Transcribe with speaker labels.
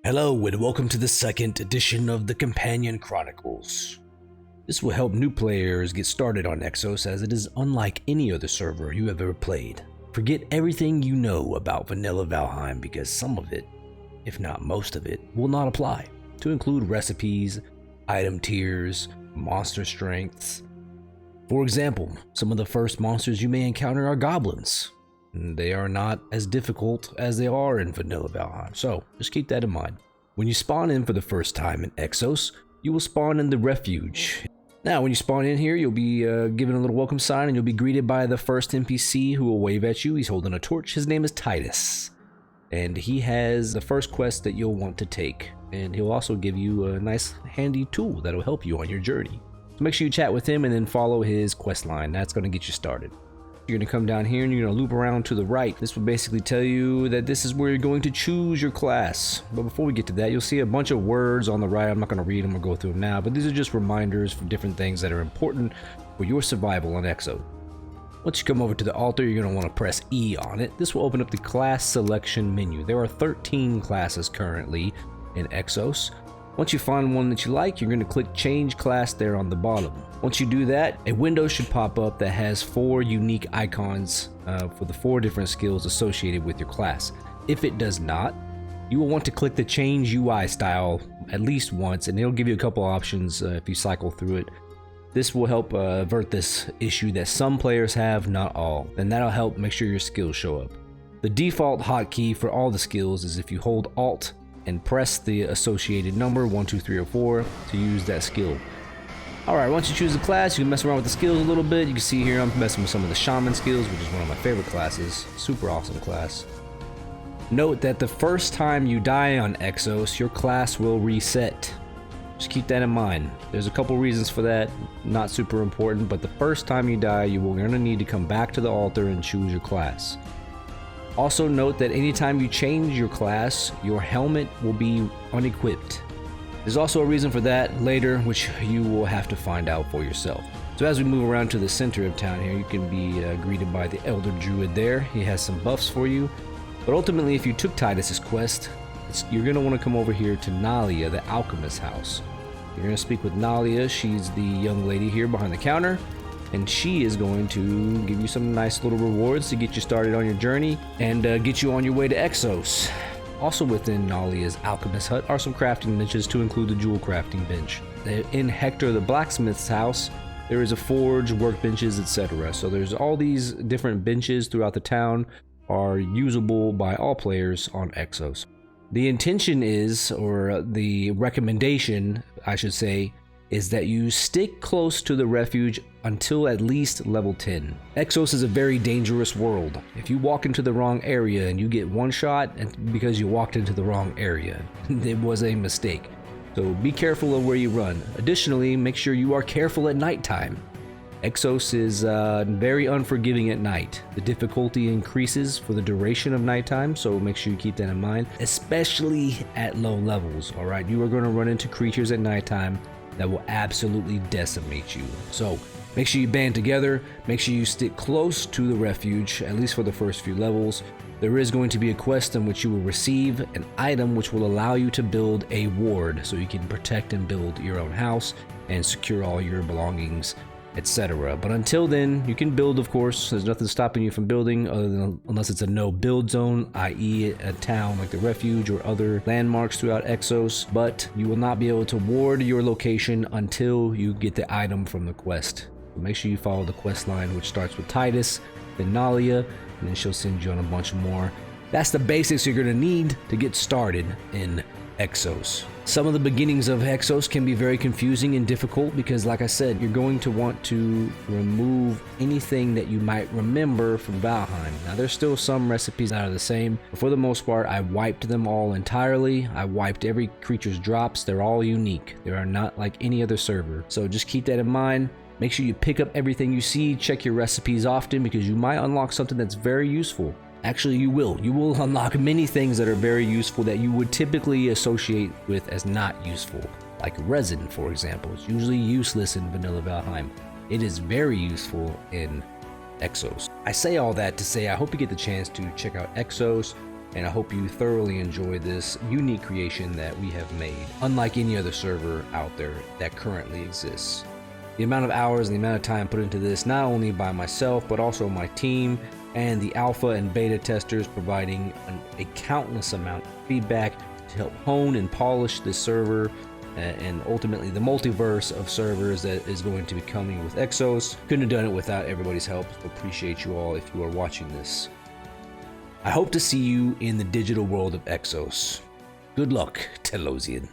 Speaker 1: Hello and welcome to the second edition of the Companion Chronicles. This will help new players get started on Exos as it is unlike any other server you have ever played. Forget everything you know about vanilla Valheim because some of it, if not most of it, will not apply, to include recipes, item tiers, monster strengths. For example, some of the first monsters you may encounter are goblins. They are not as difficult as they are in vanilla Valheim, so just keep that in mind. When you spawn in for the first time in Exos, you will spawn in the Refuge. Now, when you spawn in here, you'll be given a little welcome sign and you'll be greeted by the first NPC who will wave at you. He's holding a torch. His name is Titus, and he has the first quest that you'll want to take, and he'll also give you a nice handy tool that'll help you on your journey. So make sure you chat with him and then follow his quest line. That's going to get you started. You're going to come down here and you're going to loop around to the right. This will basically tell you that this is where you're going to choose your class. But before we get to that, you'll see a bunch of words on the right. I'm not going to read them or go through them now, but these are just reminders for different things that are important for your survival on Exo. Once you come over to the altar, you're going to want to press E on it. This will open up the class selection menu. There are 13 classes currently in Exos. Once you find one that you like, you're going to click change class there on the bottom. Once you do that, a window should pop up that has 4 unique icons for the 4 different skills associated with your class. If it does not, you will want to click the change UI style at least once, and it'll give you a couple options if you cycle through it. This will help avert this issue that some players have, not all, and that'll help make sure your skills show up. The default hotkey for all the skills is if you hold Alt and press the associated number 1, 2, 3, or 4 to use that skill. Alright, once you choose the class, you can mess around with the skills a little bit. You can see here I'm messing with some of the shaman skills, which is one of my favorite classes. Super awesome class. Note that the first time you die on Exos, your class will reset. Just keep that in mind. There's a couple reasons for that, not super important, but the first time you die, you're going to need to come back to the altar and choose your class. Also note that anytime you change your class, your helmet will be unequipped. There's also a reason for that later, which you will have to find out for yourself. So as we move around to the center of town here, you can be greeted by the Elder Druid there. He has some buffs for you. But ultimately, if you took Titus's quest, you're going to want to come over here to Nalia, the alchemist's house. You're going to speak with Nalia. She's the young lady here behind the counter, and she is going to give you some nice little rewards to get you started on your journey and get you on your way to Exos. Also within Nalia's alchemist hut are some crafting benches to include the jewel crafting bench. In Hector the blacksmith's house, there is a forge, workbenches, etc. So there's all these different benches throughout the town are usable by all players on Exos. The intention is, or the recommendation, I should say, is that you stick close to the Refuge until at least level 10. Exos is a very dangerous world. If you walk into the wrong area and you get one shot, it's because you walked into the wrong area. It was a mistake. So be careful of where you run. Additionally, make sure you are careful at nighttime. Exos is very unforgiving at night. The difficulty increases for the duration of nighttime, so make sure you keep that in mind, especially at low levels. All right, you are going to run into creatures at nighttime that will absolutely decimate you. So make sure you band together, make sure you stick close to the Refuge, at least for the first few levels. There is going to be a quest in which you will receive an item which will allow you to build a ward so you can protect and build your own house and secure all your belongings, etc. But until then, you can build, of course. There's nothing stopping you from building unless it's a no build zone, i.e. a town like the Refuge or other landmarks throughout Exos, but you will not be able to ward your location until you get the item from the quest. So make sure you follow the quest line, which starts with Titus, then Nalia, and then she'll send you on a bunch more. That's the basics you're going to need to get started in Exos. Some of the beginnings of Exos can be very confusing and difficult because, like I said, you're going to want to remove anything that you might remember from Valheim. Now, there's still some recipes that are the same, but for the most part, I wiped them all entirely. I wiped every creature's drops. They're all unique. They are not like any other server. So just keep that in mind. Make sure you pick up everything you see. Check your recipes often because you might unlock something that's very useful. Actually, you will unlock many things that are very useful that you would typically associate with as not useful. Like resin, for example. It's usually useless in vanilla Valheim. It is very useful in Exos. I say all that to say I hope you get the chance to check out Exos and I hope you thoroughly enjoy this unique creation that we have made, unlike any other server out there that currently exists. The amount of hours and the amount of time put into this, not only by myself, but also my team and the alpha and beta testers providing a countless amount of feedback to help hone and polish this server and ultimately the multiverse of servers that is going to be coming with Exos. Couldn't have done it without everybody's help, so appreciate you all if you are watching this. I hope to see you in the digital world of Exos. Good luck, Telosian.